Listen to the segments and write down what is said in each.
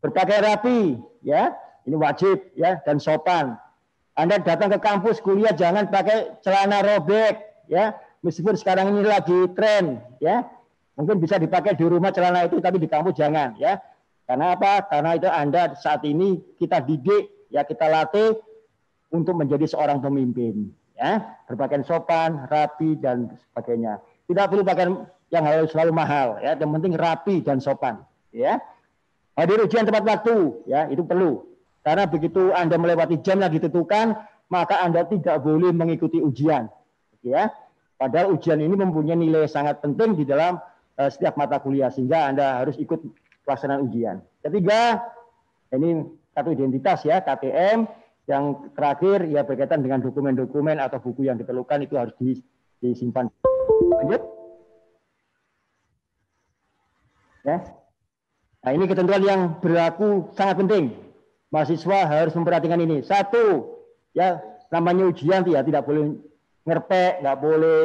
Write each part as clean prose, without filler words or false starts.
Berpakaian rapi, ya, ini wajib, ya, dan sopan. Anda datang ke kampus kuliah jangan pakai celana robek, ya, meskipun sekarang ini lagi tren, ya, mungkin bisa dipakai di rumah celana itu, tapi di kampus jangan, ya. Karena apa? Karena itu Anda saat ini kita didik, ya, kita latih untuk menjadi seorang pemimpin, ya, berpakaian sopan, rapi dan sebagainya. Tidak perlu pakaian yang harus selalu mahal, ya, yang penting rapi dan sopan, ya. Hadir ujian tepat waktu, ya, itu perlu. Karena begitu Anda melewati jam yang ditentukan, maka Anda tidak boleh mengikuti ujian, ya. Padahal ujian ini mempunyai nilai sangat penting di dalam setiap mata kuliah, sehingga Anda harus ikut pelaksanaan ujian. Ketiga, ini kartu identitas, ya, KTM. Yang terakhir, ya, berkaitan dengan dokumen-dokumen atau buku yang diperlukan itu harus disimpan. Lanjut. Ya. Nah, ini ketentuan yang berlaku sangat penting. Mahasiswa harus memperhatikan ini. Satu, ya, namanya ujian, ya, tidak boleh ngerpek, nggak boleh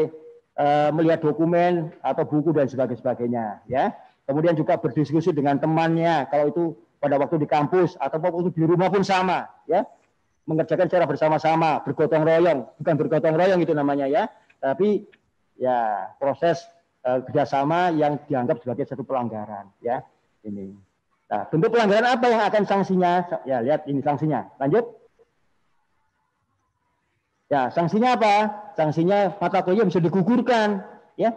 melihat dokumen atau buku dan sebagainya, ya. Kemudian juga berdiskusi dengan temannya kalau itu pada waktu di kampus atau waktu di rumah pun sama, ya. Mengerjakan secara bersama-sama, bergotong royong, bukan bergotong royong itu namanya, ya, tapi ya proses kerjasama yang dianggap sebagai satu pelanggaran, ya, ini. Nah, bentuk pelanggaran apa yang akan sanksinya? Ya, lihat ini sanksinya. Lanjut. Ya, sanksinya apa? Sanksinya mata kuliah bisa digugurkan, ya.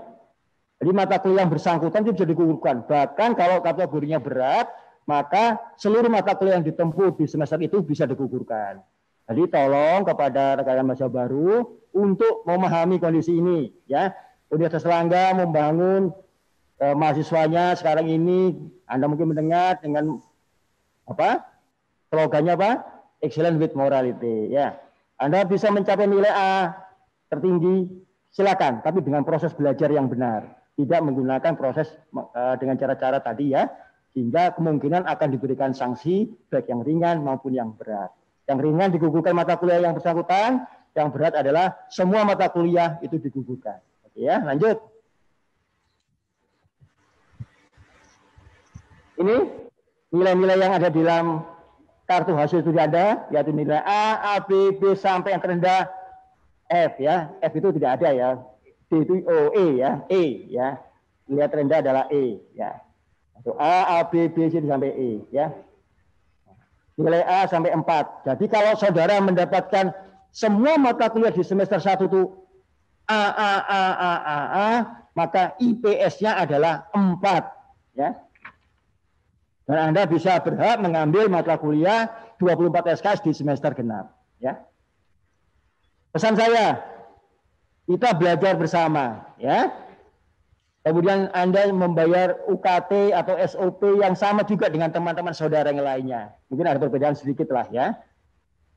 Jadi mata kuliah yang bersangkutan itu bisa digugurkan. Bahkan kalau kategorinya berat, maka seluruh mata kuliah yang ditempuh di semester itu bisa digugurkan. Jadi tolong kepada rekan-rekan mahasiswa baru untuk memahami kondisi ini, ya. Universitas Erlangga membangun mahasiswanya sekarang ini, Anda mungkin mendengar dengan apa? Slogannya apa? Excellent with morality, ya. Anda bisa mencapai nilai A tertinggi, silakan, tapi dengan proses belajar yang benar, tidak menggunakan proses dengan cara-cara tadi, ya, sehingga kemungkinan akan diberikan sanksi baik yang ringan maupun yang berat. Yang ringan digugurkan mata kuliah yang bersangkutan, yang berat adalah semua mata kuliah itu digugurkan. Oke, ya, lanjut. Ini nilai-nilai yang ada di dalam kartu hasil studi Anda, yaitu nilai A, B, B sampai yang terendah F, ya. F itu tidak ada, ya. D itu O, E, ya. E, ya. Nilai terendah adalah E, ya. Atau A, B, B, C sampai E, ya. Nilai A sampai 4. Jadi kalau saudara mendapatkan semua mata kuliah di semester 1 itu A, maka IPS-nya adalah 4, ya. Dan Anda bisa berhak mengambil mata kuliah 24 SKS di semester genap, ya. Pesan saya, kita belajar bersama, ya. Kemudian Anda membayar UKT atau SOP yang sama juga dengan teman-teman saudara yang lainnya. Mungkin ada perbedaan sedikit lah, ya.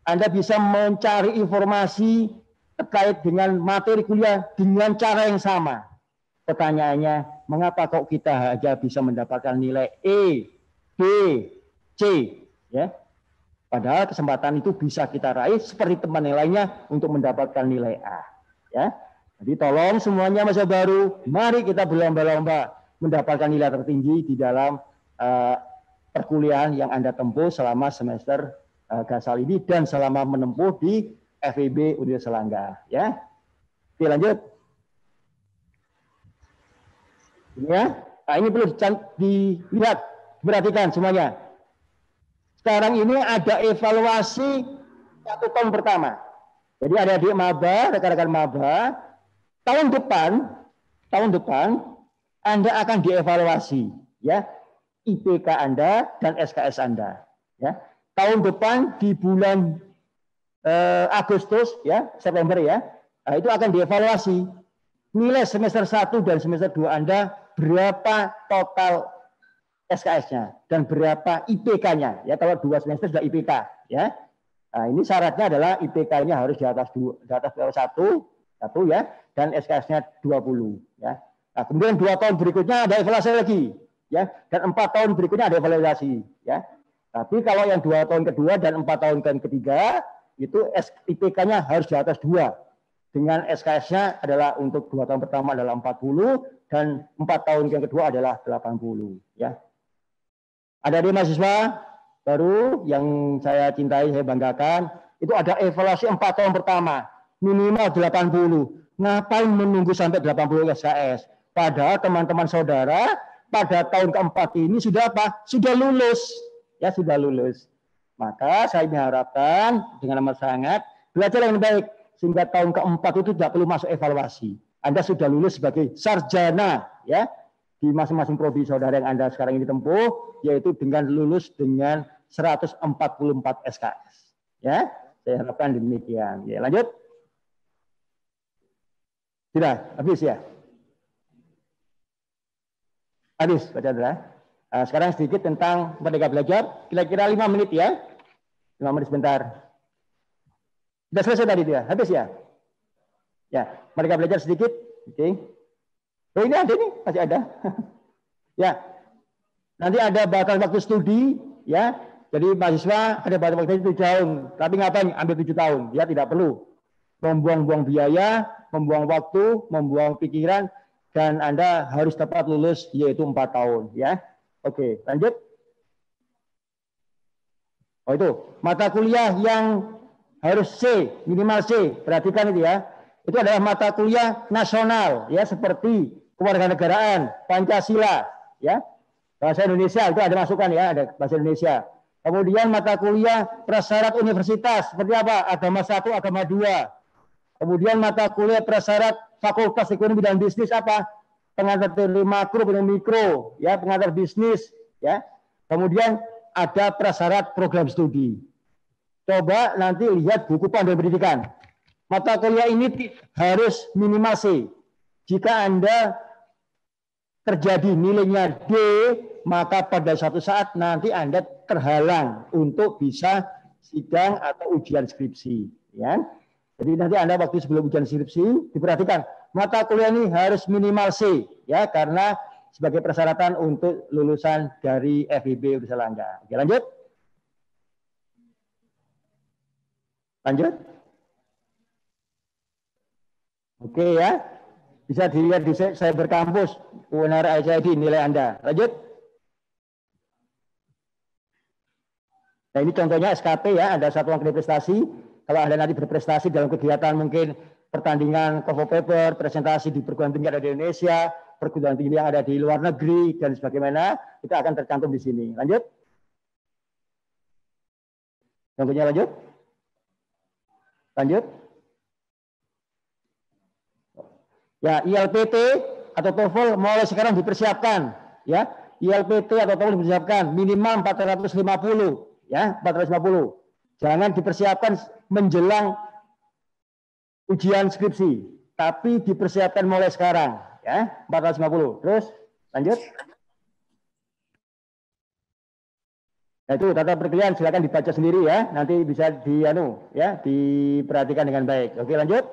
Anda bisa mencari informasi terkait dengan materi kuliah dengan cara yang sama. Pertanyaannya, mengapa kok kita hanya bisa mendapatkan nilai E, B, C, ya? Padahal kesempatan itu bisa kita raih seperti teman yang lainnya untuk mendapatkan nilai A, ya. Jadi tolong semuanya mahasiswa baru, mari kita berlomba-lomba mendapatkan nilai tertinggi di dalam perkuliahan yang Anda tempuh selama semester Gasal ini dan selama menempuh di FEB Universitas Erlangga, ya. Oke, lanjut. Ini, ya. Nah, ini perlu dilihat, perhatikan semuanya. Sekarang ini ada evaluasi 1 tahun pertama. Jadi adik-adik maba, rekan-rekan maba, tahun depan Anda akan dievaluasi, ya, IPK Anda dan SKS Anda, ya. Tahun depan di bulan Agustus, ya, September, ya, nah, itu akan dievaluasi nilai semester 1 dan semester 2 Anda berapa total SKS-nya dan berapa IPK-nya, ya. Kalau 2 semester sudah IPK, ya. Nah, ini syaratnya adalah IPK-nya harus di atas 1, ya, dan SKS-nya 20, ya. Nah, kemudian 2 tahun berikutnya ada evaluasi lagi, ya, dan 4 tahun berikutnya ada evaluasi, ya. Tapi kalau yang 2 tahun kedua dan 4 tahun ketiga itu IPK-nya harus di atas 2, dengan SKS-nya adalah untuk 2 tahun pertama adalah 40 dan 4 tahun yang kedua adalah 80, ya. Ada di mahasiswa baru yang saya cintai, saya banggakan, itu ada evaluasi 4 tahun pertama, minimal 80. Ngapain menunggu sampai 80 SKS? Padahal teman-teman saudara pada tahun keempat ini sudah apa? Sudah lulus. Ya, sudah lulus. Maka saya mengharapkan dengan amat sangat belajar yang baik sehingga tahun keempat itu tidak perlu masuk evaluasi. Anda sudah lulus sebagai sarjana ya di masing-masing prodi saudara yang Anda sekarang ini tempuh, yaitu dengan lulus dengan 144 SKS. Ya, saya harapkan demikian. Ya, lanjut. Tidak, habis ya. Habis, Pak Chandra. Sekarang sedikit tentang Merdeka Belajar, kira-kira 5 menit ya. 5 menit sebentar. Sudah selesai tadi dia, habis ya? Ya, Merdeka Belajar sedikit. Oke. Oh, ini ada nih, masih ada. Ya. Nanti ada batas waktu studi ya. Jadi mahasiswa ada batas waktu 7 tahun, tapi ngapain ambil 7 tahun? Ya tidak perlu. Membuang-buang biaya, membuang waktu, membuang pikiran, dan Anda harus tepat lulus yaitu 4 tahun ya. Oke, lanjut. Oh itu, mata kuliah yang harus C, minimal C. Perhatikan itu ya. Itu adalah mata kuliah nasional ya, seperti kewarganegaraan, Pancasila ya. Bahasa Indonesia itu ada masukan ya, ada bahasa Indonesia. Kemudian mata kuliah prasyarat universitas seperti apa? Agama 1, agama 2. Kemudian mata kuliah prasyarat fakultas ekonomi dan bisnis apa? Pengantar teori makro, ekonomi mikro, ya, pengantar bisnis, ya. Kemudian ada prasyarat program studi. Coba nanti lihat buku panduan pendidikan. Mata kuliah ini harus minimal C. Jika Anda terjadi nilainya D, maka pada suatu saat nanti Anda terhalang untuk bisa sidang atau ujian skripsi, ya. Jadi nanti Anda waktu sebelum ujian skripsi diperhatikan mata kuliah ini harus minimal C ya, karena sebagai persyaratan untuk lulusan dari FIB Unishalangga. Oke, lanjut. Lanjut. Oke ya. Bisa dilihat di Cyber Campus UNR ICID nilai Anda. Lanjut. Nah, ini contohnya SKP ya, ada satuan prestasi. Kalau Anda nanti berprestasi dalam kegiatan mungkin pertandingan cover paper, presentasi di perguruan tinggi yang ada di Indonesia, perguruan tinggi yang ada di luar negeri, dan sebagaimana, itu akan tercantum di sini. Lanjut. Contohnya lanjut. Lanjut. Ya, ILPT atau TOEFL mulai sekarang dipersiapkan. Ya, ILPT atau TOEFL dipersiapkan minimal 450. Ya, 450. Jangan dipersiapkan menjelang ujian skripsi, tapi dipersiapkan mulai sekarang, ya, 450. Terus lanjut. Nah, itu tata perkuliahan silakan dibaca sendiri ya, nanti bisa diperhatikan dengan baik. Oke, lanjut.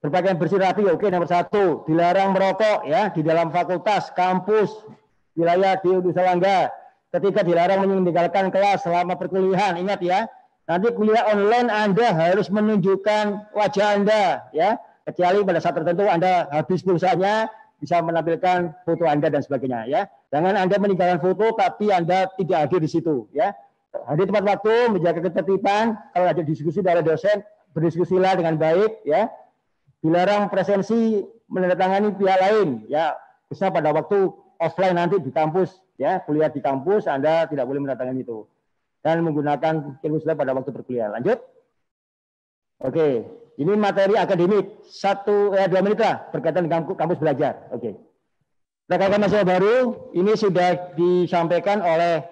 Berpakaian bersih rapi, oke, nomor 1. Dilarang merokok ya di dalam fakultas, kampus, wilayah di Unishalangga. Ketika dilarang meninggalkan kelas selama perkuliahan, ingat ya, nanti kuliah online Anda harus menunjukkan wajah Anda, ya, kecuali pada saat tertentu Anda habis pulsanya bisa menampilkan foto Anda dan sebagainya, ya. Jangan Anda meninggalkan foto tapi Anda tidak hadir di situ, ya. Hadir tepat waktu, menjaga ketertiban. Kalau ada diskusi dari dosen, berdiskusilah dengan baik, ya. Dilarang presensi menandatangani pihak lain, ya. Bisa pada waktu offline nanti di kampus. Ya, kuliah di kampus Anda tidak boleh menandatangani itu dan menggunakan ilmu pada waktu berkuliah. Lanjut. Oke, ini materi akademik 2 menit lah berkaitan dengan kampus belajar. Oke. Rekan-rekan mahasiswa baru ini sudah disampaikan oleh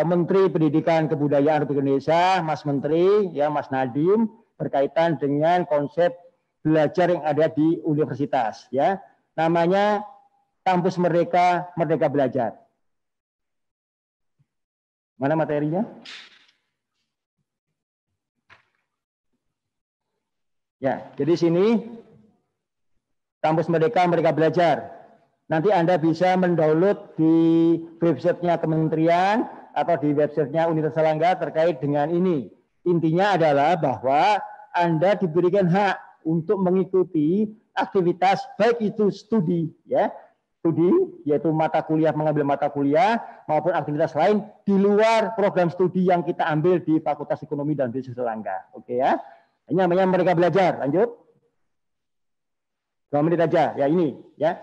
Menteri Pendidikan Kebudayaan Republik Indonesia, Mas Menteri, ya, Mas Nadiem, berkaitan dengan konsep belajar yang ada di universitas. Ya, namanya Kampus Merdeka, Merdeka Belajar. Mana materinya? Ya, jadi sini Kampus Merdeka, Merdeka Belajar. Nanti Anda bisa mendownload di websitenya kementerian atau di websitenya Unishalangga terkait dengan ini. Intinya adalah bahwa Anda diberikan hak untuk mengikuti aktivitas baik itu studi, ya, studi, yaitu mata kuliah, mengambil mata kuliah, maupun aktivitas lain di luar program studi yang kita ambil di Fakultas Ekonomi dan Bisnis Erlangga. Oke ya. Ini namanya Merdeka Belajar. Lanjut. 2 menit aja. Ya ini ya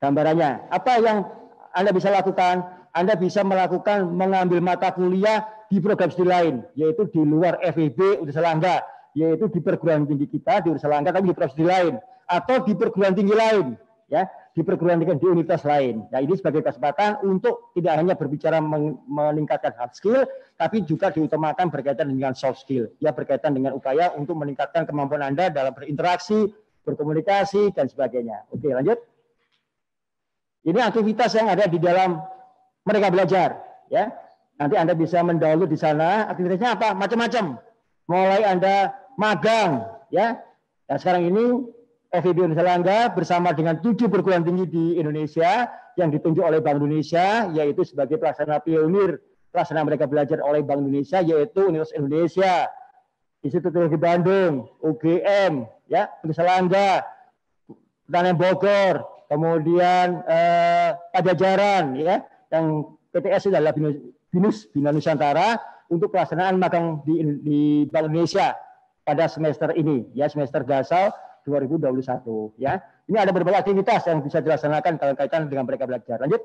gambarannya. Apa yang Anda bisa lakukan? Anda bisa melakukan mengambil mata kuliah di program studi lain, yaitu di luar FEB Universitas Erlangga, yaitu di perguruan tinggi kita di Universitas Erlangga, tapi di program studi lain, atau di perguruan tinggi lain, ya, di perguruan tinggi di universitas lain. Nah, ini sebagai kesempatan untuk tidak hanya berbicara meningkatkan hard skill, tapi juga diutamakan berkaitan dengan soft skill, ya, berkaitan dengan upaya untuk meningkatkan kemampuan Anda dalam berinteraksi, berkomunikasi, dan sebagainya. Oke, lanjut. Ini aktivitas yang ada di dalam Merdeka Belajar, ya. Nanti Anda bisa mendownload di sana. Aktivitasnya apa? Macam-macam. Mulai Anda magang, ya. Nah, sekarang ini FEB Universitas Erlangga bersama dengan 7 perguruan tinggi di Indonesia yang ditunjuk oleh Bank Indonesia, yaitu sebagai pelaksana pionir pelaksana Merdeka Belajar oleh Bank Indonesia, yaitu Universitas Indonesia, Institut Teknologi Bandung, UGM, ya, Universitas Erlangga, Pertanian Bogor, kemudian Pajajaran, ya, yang PTS itu adalah BINUS, Bina Nusantara, untuk pelaksanaan magang di Bank Indonesia pada semester ini, ya, semester gasal 2021, ya. Ini ada berbagai aktivitas yang bisa dilaksanakan dalam kaitan dengan Merdeka Belajar. Lanjut.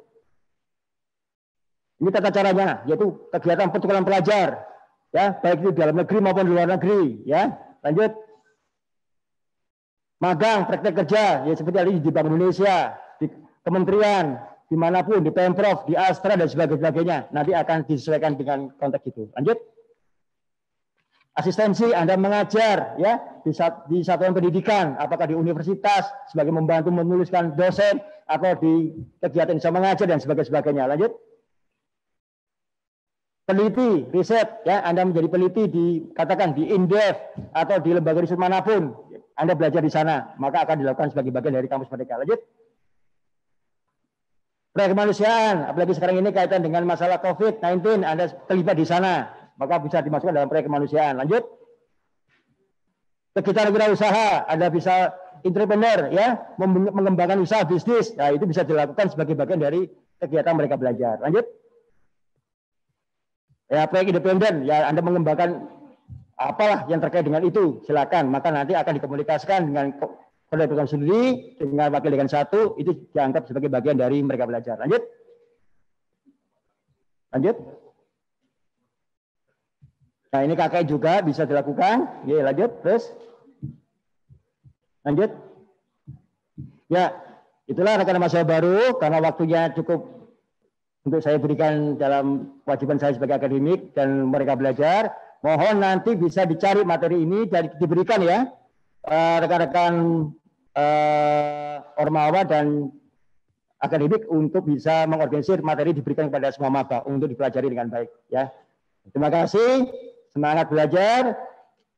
Ini tata caranya, yaitu kegiatan pertukaran pelajar, ya, baik itu di dalam negeri maupun di luar negeri, ya. Lanjut. Magang, praktek kerja, ya, seperti ada di Bank Indonesia, di kementerian, dimanapun, di Pemprov, di Astra, dan sebagainya. Nanti akan disesuaikan dengan konteks itu. Lanjut. Asistensi, Anda mengajar, ya, di satuan pendidikan, apakah di universitas, sebagai membantu menuliskan dosen, atau di kegiatan bisa mengajar, dan sebagainya. Lanjut. Peneliti, riset, ya, Anda menjadi peneliti katakan di Indef, atau di lembaga riset manapun, Anda belajar di sana, maka akan dilakukan sebagai bagian dari kampus Merdeka. Lanjut. Proyek kemanusiaan, apalagi sekarang ini kaitan dengan masalah COVID-19, Anda terlibat di sana, maka bisa dimasukkan dalam proyek kemanusiaan. Lanjut. Kegiatan wirausaha, Anda bisa entrepreneur, ya, mengembangkan usaha bisnis. Nah, itu bisa dilakukan sebagai bagian dari kegiatan Merdeka Belajar. Lanjut. Ya, proyek independen, ya, Anda mengembangkan apalah yang terkait dengan itu, silakan. Maka nanti akan dikomunikasikan dengan Program sendiri dengan wakil dekan 1, itu dianggap sebagai bagian dari Merdeka Belajar. Lanjut. Lanjut. Nah, ini KKN juga bisa dilakukan. Ya, lanjut. Terus. Lanjut. Ya, itulah rekan mahasiswa baru, karena waktunya cukup untuk saya berikan dalam kewajiban saya sebagai akademik dan Merdeka Belajar. Mohon nanti bisa dicari materi ini dan diberikan, ya, rekan-rekan Ormawa dan akademik untuk bisa mengorganisir materi diberikan kepada semua maba untuk dipelajari dengan baik, ya. Terima kasih, semangat belajar,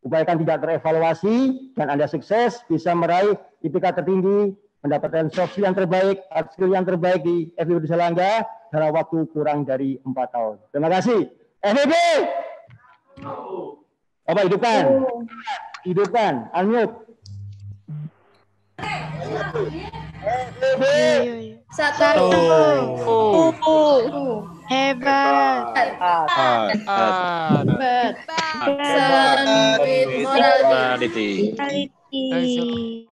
upayakan tidak terevaluasi, dan Anda sukses bisa meraih IPK tertinggi, mendapatkan soft skill yang terbaik, hard skill yang terbaik di FEB Universitas Erlangga dalam waktu kurang dari 4 tahun. Terima kasih. FEB. Bapak hidupkan. Hidupkan. Unmute. Satu. Hebat. Hebat. Morality.